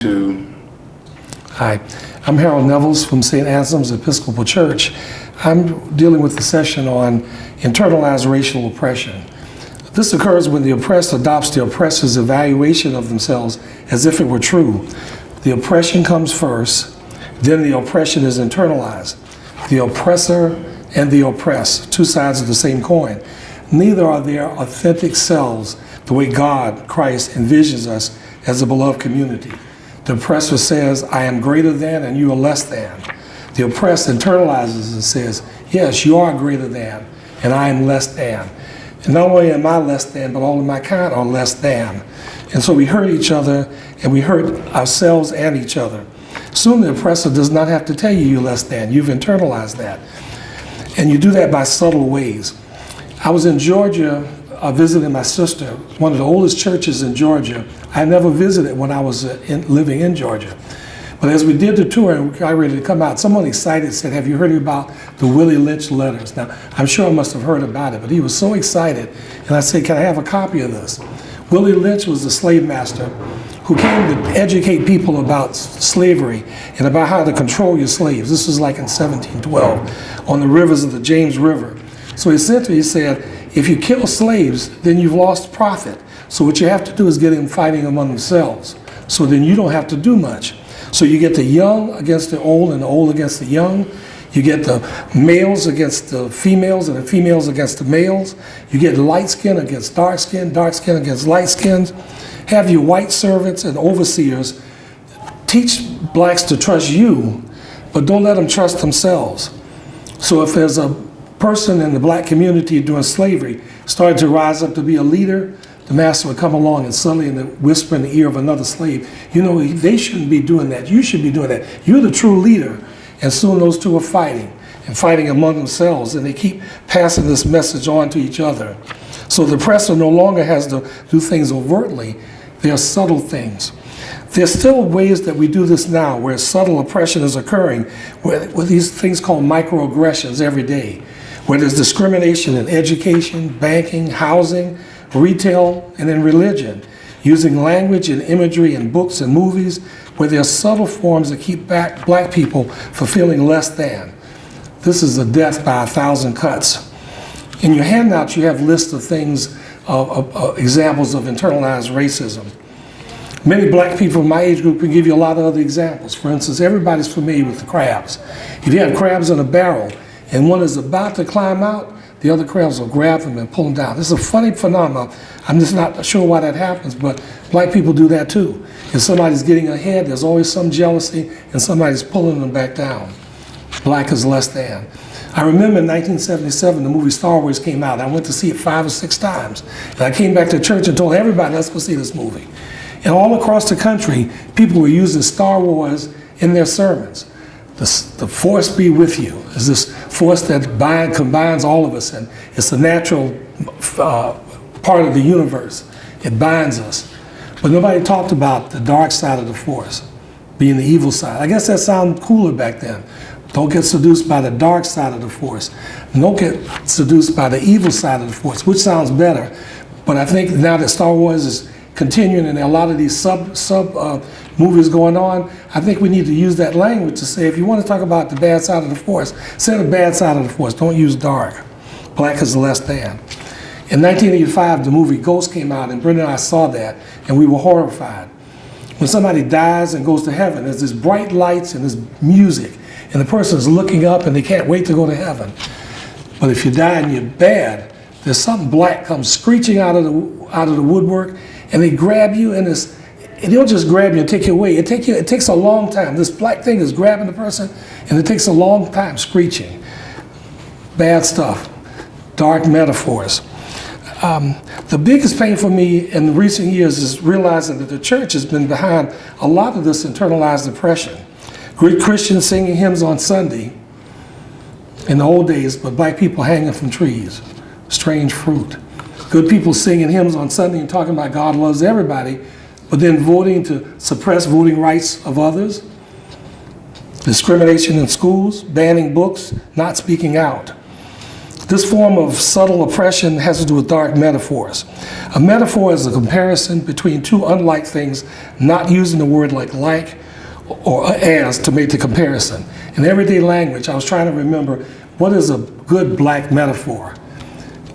To Hi, I'm Harold Nevels from St. Anselm's Episcopal Church. I'm dealing with the session on internalized racial oppression. This occurs when the oppressed adopts the oppressor's evaluation of themselves as if it were true. The oppression comes first, then the oppression is internalized. The oppressor and the oppressed, two sides of the same coin. Neither are their authentic selves the way God, Christ, envisions us as a beloved community. The oppressor says, I am greater than and you are less than. The oppressed internalizes and says, yes, you are greater than and I am less than. And not only am I less than, but all of my kind are less than. And so we hurt each other and we hurt ourselves and each other. Soon the oppressor does not have to tell you you're less than. You've internalized that. And you do that by subtle ways. I was in Georgia visiting my sister, one of the oldest churches in Georgia. I never visited when I was living in Georgia. But as we did the tour and we got ready to come out, someone excited said, have you heard about the Willy Lynch letters? Now, I'm sure I must have heard about it, but he was so excited. And I said, can I have a copy of this? Willy Lynch was the slave master who came to educate people about slavery and about how to control your slaves. This was like in 1712 on the rivers of the James River. So essentially he said, if you kill slaves, then you've lost profit. So what you have to do is get them fighting among themselves. So then you don't have to do much. So you get the young against the old and the old against the young. You get the males against the females and the females against the males. You get light skin against dark skin against light skins. Have your white servants and overseers teach blacks to trust you, but don't let them trust themselves. So if there's a person in the black community during slavery started to rise up to be a leader, the master would come along and suddenly whisper in the ear of another slave, you know, they shouldn't be doing that. You should be doing that. You're the true leader. And soon those two are fighting and fighting among themselves, and they keep passing this message on to each other. So the oppressor no longer has to do things overtly. They are subtle things. There's still ways that we do this now where subtle oppression is occurring with these things called microaggressions every day, where there's discrimination in education, banking, housing, retail, and in religion, using language and imagery in books and movies, where there are subtle forms that keep black people from feeling less than. This is a death by 1,000 cuts. In your handout, you have lists of things, examples of internalized racism. Many black people in my age group can give you a lot of other examples. For instance, everybody's familiar with the crabs. If you have crabs in a barrel and one is about to climb out, the other crabs will grab them and pull them down. This is a funny phenomenon. I'm just not sure why that happens, but black people do that too. If somebody's getting ahead, there's always some jealousy and somebody's pulling them back down. Black is less than. I remember in 1977, the movie Star Wars came out. I went to see it 5 or 6 times. And I came back to church and told everybody, let's go see this movie. And all across the country, people were using Star Wars in their sermons. The force be with you is this force that combines all of us, and it's a natural part of the universe. It binds us. But nobody talked about the dark side of the force, being the evil side. I guess that sounded cooler back then. Don't get seduced by the dark side of the force. Don't get seduced by the evil side of the force, which sounds better. But I think now that Star Wars is continuing and there are a lot of these sub movies going on, I think we need to use that language to say, if you want to talk about the bad side of the force, say the bad side of the force, don't use dark. Black is less than. In 1985, the movie Ghost came out, and Brenda and I saw that, and we were horrified. When somebody dies and goes to heaven, there's this bright lights and this music, and the person is looking up and they can't wait to go to heaven. But if you die and you're bad, there's something black comes screeching out of the woodwork, and they grab you, and they don't just grab you and take you away. It takes a long time. This black thing is grabbing the person, and it takes a long time screeching. Bad stuff. Dark metaphors. The biggest pain for me in recent years is realizing that the church has been behind a lot of this internalized oppression. Good Christians singing hymns on Sunday in the old days, but black people hanging from trees. Strange fruit. Good people singing hymns on Sunday and talking about God loves everybody, but then voting to suppress voting rights of others. Discrimination in schools, banning books, not speaking out. This form of subtle oppression has to do with dark metaphors. A metaphor is a comparison between two unlike things, not using the word like or as to make the comparison. In everyday language, I was trying to remember what is a good black metaphor.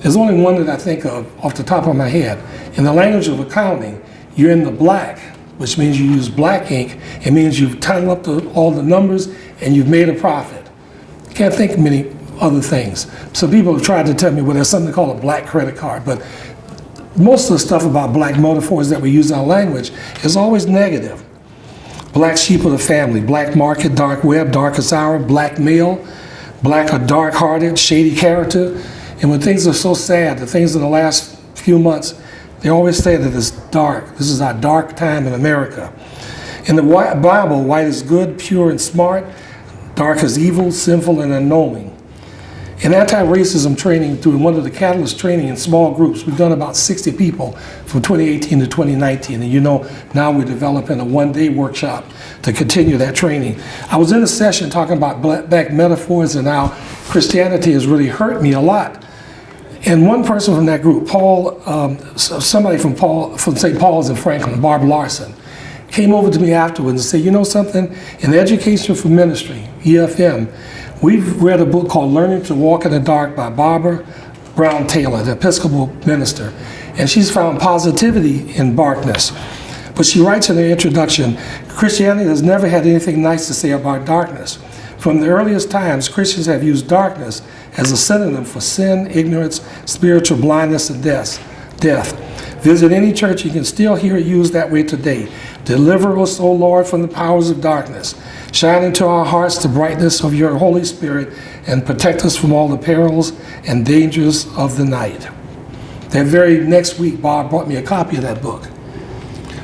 There's only one that I think of off the top of my head. In the language of accounting, you're in the black, which means you use black ink. It means you've titled up all the numbers and you've made a profit. Can't think of many other things. Some people have tried to tell me, well, there's something called a black credit card, but most of the stuff about black metaphors that we use in our language is always negative. Black sheep of the family, black market, dark web, darkest hour, black male, black or dark-hearted, shady character. And when things are so sad, the things in the last few months, they always say that it's dark. This is our dark time in America. In the Bible, white is good, pure, and smart. Dark is evil, sinful, and unknowing. In anti-racism training, doing one of the catalyst training in small groups, we've done about 60 people from 2018 to 2019. And you know, now we're developing a one-day workshop to continue that training. I was in a session talking about black metaphors and how Christianity has really hurt me a lot. And one person from that group, somebody from St. Paul's in Franklin, Barb Larson, came over to me afterwards and said, you know something, in Education for Ministry, EFM, we've read a book called Learning to Walk in the Dark by Barbara Brown Taylor, the Episcopal minister. And she's found positivity in darkness. But she writes in the introduction, Christianity has never had anything nice to say about darkness. From the earliest times, Christians have used darkness as a synonym for sin, ignorance, spiritual blindness, and death. Visit any church, you can still hear it used that way today. Deliver us, O Lord, from the powers of darkness. Shine into our hearts the brightness of your Holy Spirit and protect us from all the perils and dangers of the night. That very next week, Bob brought me a copy of that book.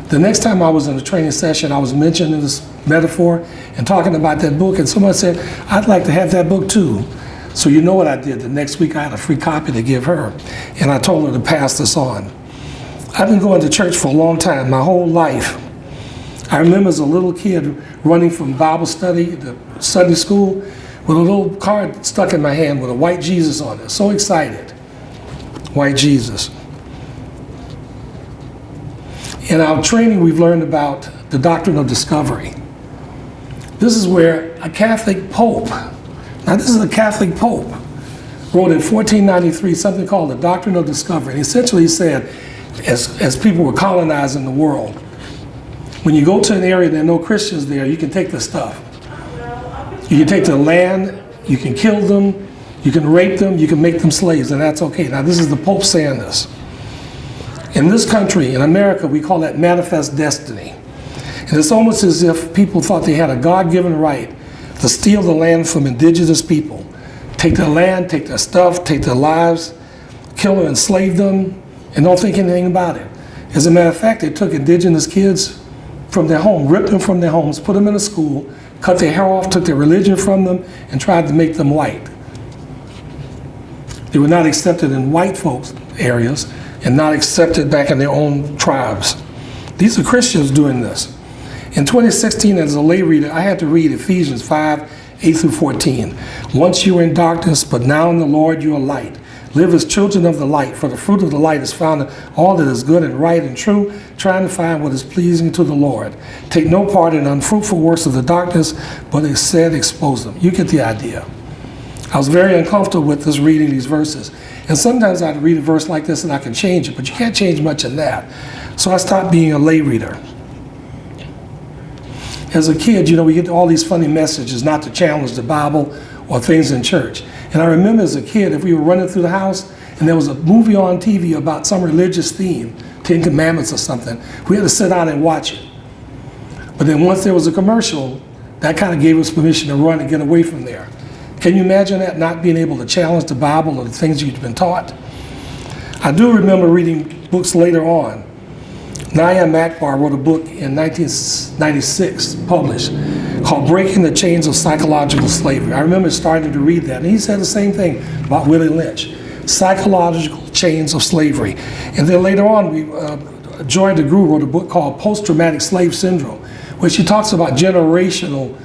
The next time I was in a training session, I was mentioning this metaphor and talking about that book, and someone said, I'd like to have that book too. So you know what I did? The next week I had a free copy to give her, and I told her to pass this on. I've been going to church for a long time, my whole life. I remember as a little kid running from Bible study to Sunday school with a little card stuck in my hand with a white Jesus on it. So excited. White Jesus. In our training, we've learned about the Doctrine of Discovery. This is where a Catholic Pope, now this is a Catholic Pope, wrote in 1493 something called the Doctrine of Discovery. And essentially he said, as people were colonizing the world, when you go to an area and there are no Christians there, you can take the stuff. You can take the land, you can kill them, you can rape them, you can make them slaves, and that's okay. Now this is the Pope saying this. In this country, in America, we call that manifest destiny. And it's almost as if people thought they had a God-given right to steal the land from indigenous people. Take their land, take their stuff, take their lives, kill or enslave them, and don't think anything about it. As a matter of fact, they took indigenous kids from their home, ripped them from their homes, put them in a school, cut their hair off, took their religion from them, and tried to make them white. They were not accepted in white folks' areas and not accepted back in their own tribes. These are Christians doing this. In 2016, as a lay reader, I had to read Ephesians 5, 8 through 14. Once you were in darkness, but now in the Lord you are light. Live as children of the light, for the fruit of the light is found in all that is good and right and true, trying to find what is pleasing to the Lord. Take no part in unfruitful works of the darkness, but instead expose them. You get the idea. I was very uncomfortable with this reading these verses. And sometimes I'd read a verse like this and I can change it, but you can't change much in that. So I stopped being a lay reader. As a kid, you know, we get all these funny messages not to challenge the Bible or things in church. And I remember as a kid, if we were running through the house and there was a movie on TV about some religious theme, 10 Commandments or something, we had to sit down and watch it. But then once there was a commercial, that kind of gave us permission to run and get away from there. Can you imagine that, not being able to challenge the Bible or the things you've been taught? I do remember reading books later on. Nayam Akbar wrote a book in 1996, published, called Breaking the Chains of Psychological Slavery. I remember starting to read that, and he said the same thing about Willy Lynch, psychological chains of slavery. And then later on, Joy DeGruy wrote a book called Post-Traumatic Slave Syndrome, where she talks about generational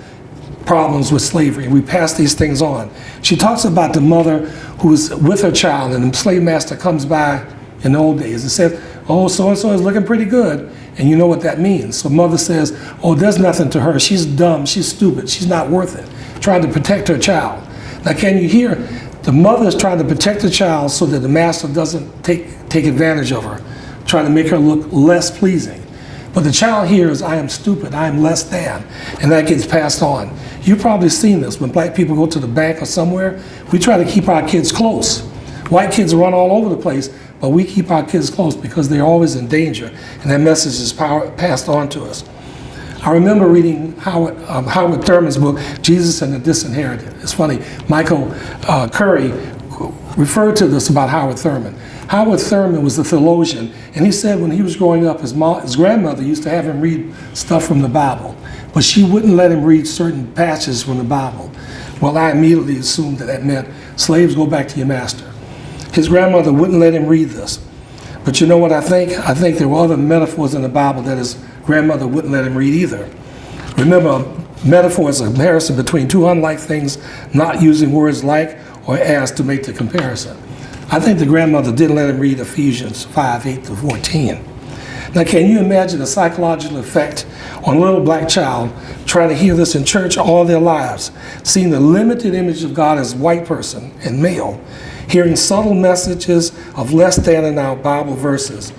problems with slavery. We pass these things on. She talks about the mother who is with her child, and the slave master comes by in the old days and says, oh, so-and-so is looking pretty good. And you know what that means. So mother says, oh, there's nothing to her. She's dumb, she's stupid, she's not worth it. Trying to protect her child. Now can you hear? The mother is trying to protect the child so that the master doesn't take advantage of her, trying to make her look less pleasing. But the child hears, I am stupid, I am less than, and that gets passed on. You've probably seen this. When black people go to the bank or somewhere, we try to keep our kids close. White kids run all over the place, but we keep our kids close because they're always in danger, and that message is passed on to us. I remember reading Howard Thurman's book, Jesus and the Disinherited. It's funny, Michael Curry referred to this about Howard Thurman. Howard Thurman was a theologian, and he said when he was growing up, his grandmother used to have him read stuff from the Bible, but she wouldn't let him read certain passages from the Bible. Well, I immediately assumed that meant slaves, go back to your master. His grandmother wouldn't let him read this. But you know what I think? I think there were other metaphors in the Bible that his grandmother wouldn't let him read either. Remember, metaphor is a comparison between two unlike things, not using words like or as to make the comparison. I think the grandmother didn't let him read Ephesians 5:8-14. Now, can you imagine the psychological effect on a little black child trying to hear this in church all their lives, seeing the limited image of God as white person and male, hearing subtle messages of less than in our Bible verses?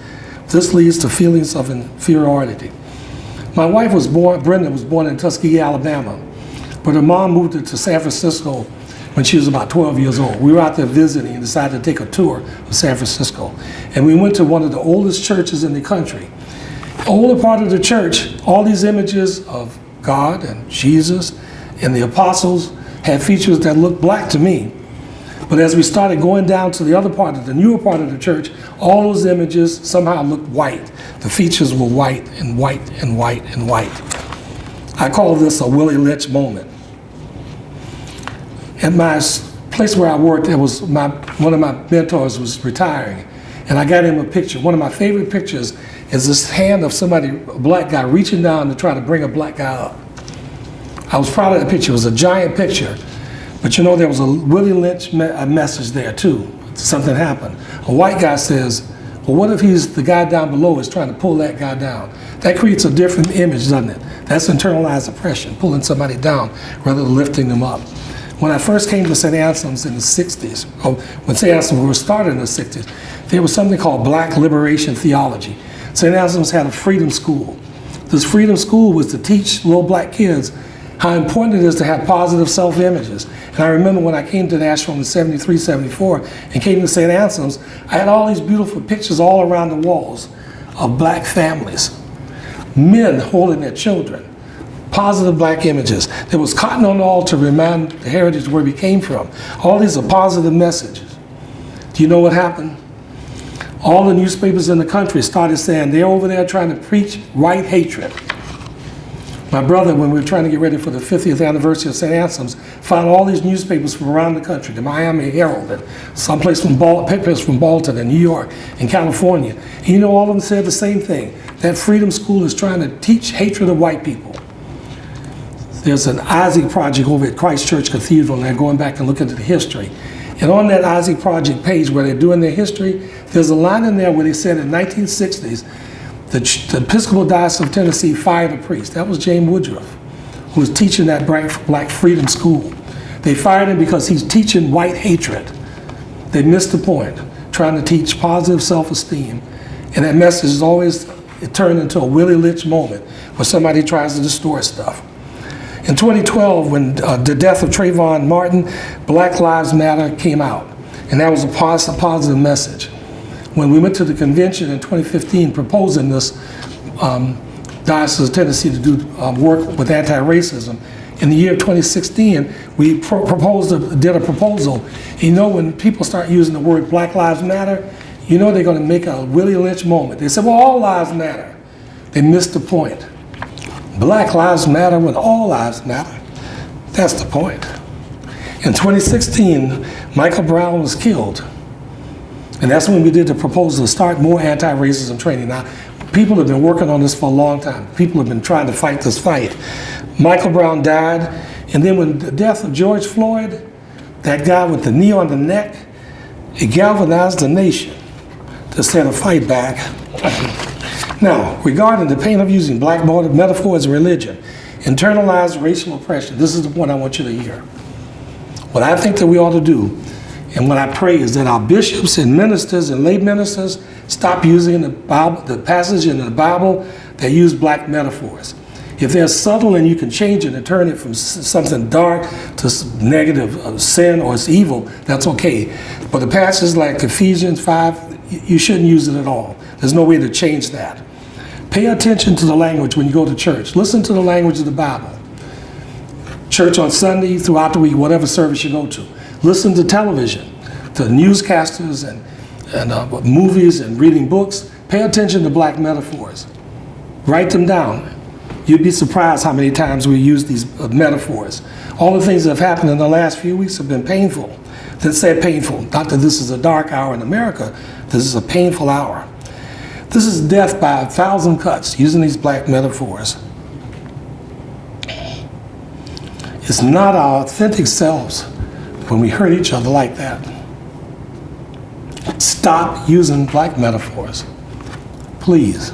This leads to feelings of inferiority. My wife was born, Brenda was born in Tuskegee, Alabama, but her mom moved her to San Francisco when she was about 12 years old. We were out there visiting and decided to take a tour of San Francisco. And we went to one of the oldest churches in the country. The older part of the church, all these images of God and Jesus and the apostles had features that looked black to me. But as we started going down to the other part of the newer part of the church, all those images somehow looked white. The features were white and white and white and white. I call this a Willy Lynch moment. At my place where I worked, it was one of my mentors was retiring, and I got him a picture. One of my favorite pictures is this hand of somebody, a black guy, reaching down to try to bring a black guy up. I was proud of that picture. It was a giant picture. But you know, there was a Willy Lynch message there too. Something happened. A white guy says, well, what if he's the guy down below is trying to pull that guy down? That creates a different image, doesn't it? That's internalized oppression, pulling somebody down rather than lifting them up. When I first came to St. Anselm's in the 60s, or when St. Anselm's was started in the 60s, there was something called Black Liberation Theology. St. Anselm's had a freedom school. This freedom school was to teach little black kids how important it is to have positive self-images. And I remember when I came to Nashville in 73, 74, and came to St. Anselm's, I had all these beautiful pictures all around the walls of black families, men holding their children, positive black images. There was cotton on the altar to remind the heritage where we came from. All these are positive messages. Do you know what happened? All the newspapers in the country started saying they're over there trying to preach white hatred. My brother, when we were trying to get ready for the 50th anniversary of St. Anselm's, found all these newspapers from around the country, the Miami Herald, and someplace from papers from Baltimore and New York and California. And you know, all of them said the same thing. That freedom school is trying to teach hatred of white people. There's an Isaac Project over at Christ Church Cathedral, and they're going back and looking at the history. And on that Isaac Project page where they're doing their history, there's a line in there where they said in 1960s, the Episcopal Diocese of Tennessee fired a priest. That was James Woodruff, who was teaching that black freedom school. They fired him because he's teaching white hatred. They missed the point, trying to teach positive self-esteem. And that message is always turned into a Willy Lynch moment where somebody tries to distort stuff. In 2012, when the death of Trayvon Martin, Black Lives Matter came out, and that was a positive message. When we went to the convention in 2015 proposing this Diocese of Tennessee to do work with anti-racism, in the year 2016, we did a proposal. You know, when people start using the word Black Lives Matter, you know they're going to make a Willy Lynch moment. They said, well, all lives matter. They missed the point. Black lives matter when all lives matter. That's the point. In 2016, Michael Brown was killed. And that's when we did the proposal to start more anti-racism training. Now, people have been working on this for a long time. People have been trying to fight this fight. Michael Brown died And then when the death of George Floyd, that guy with the knee on the neck, it galvanized the nation to set a fight back. Now, regarding the pain of using black metaphor as a religion, internalized racial oppression, this is the point I want you to hear. What I think that we ought to do, and what I pray, is that our bishops and ministers and lay ministers stop using the Bible, the passage in the Bible that use black metaphors. If they're subtle and you can change it and turn it from something dark to negative sin or it's evil, that's okay. But the passages like Ephesians 5, you shouldn't use it at all. There's no way to change that. Pay attention to the language when you go to church. Listen to the language of the Bible. Church on Sunday, throughout the week, whatever service you go to. Listen to television, to newscasters and movies and reading books. Pay attention to black metaphors. Write them down. You'd be surprised how many times we use these metaphors. All the things that have happened in the last few weeks have been painful. Let's say painful. Not that this is a dark hour in America. This is a painful hour. This is death by 1,000 cuts, using these black metaphors. It's not our authentic selves when we hurt each other like that. Stop using black metaphors, please.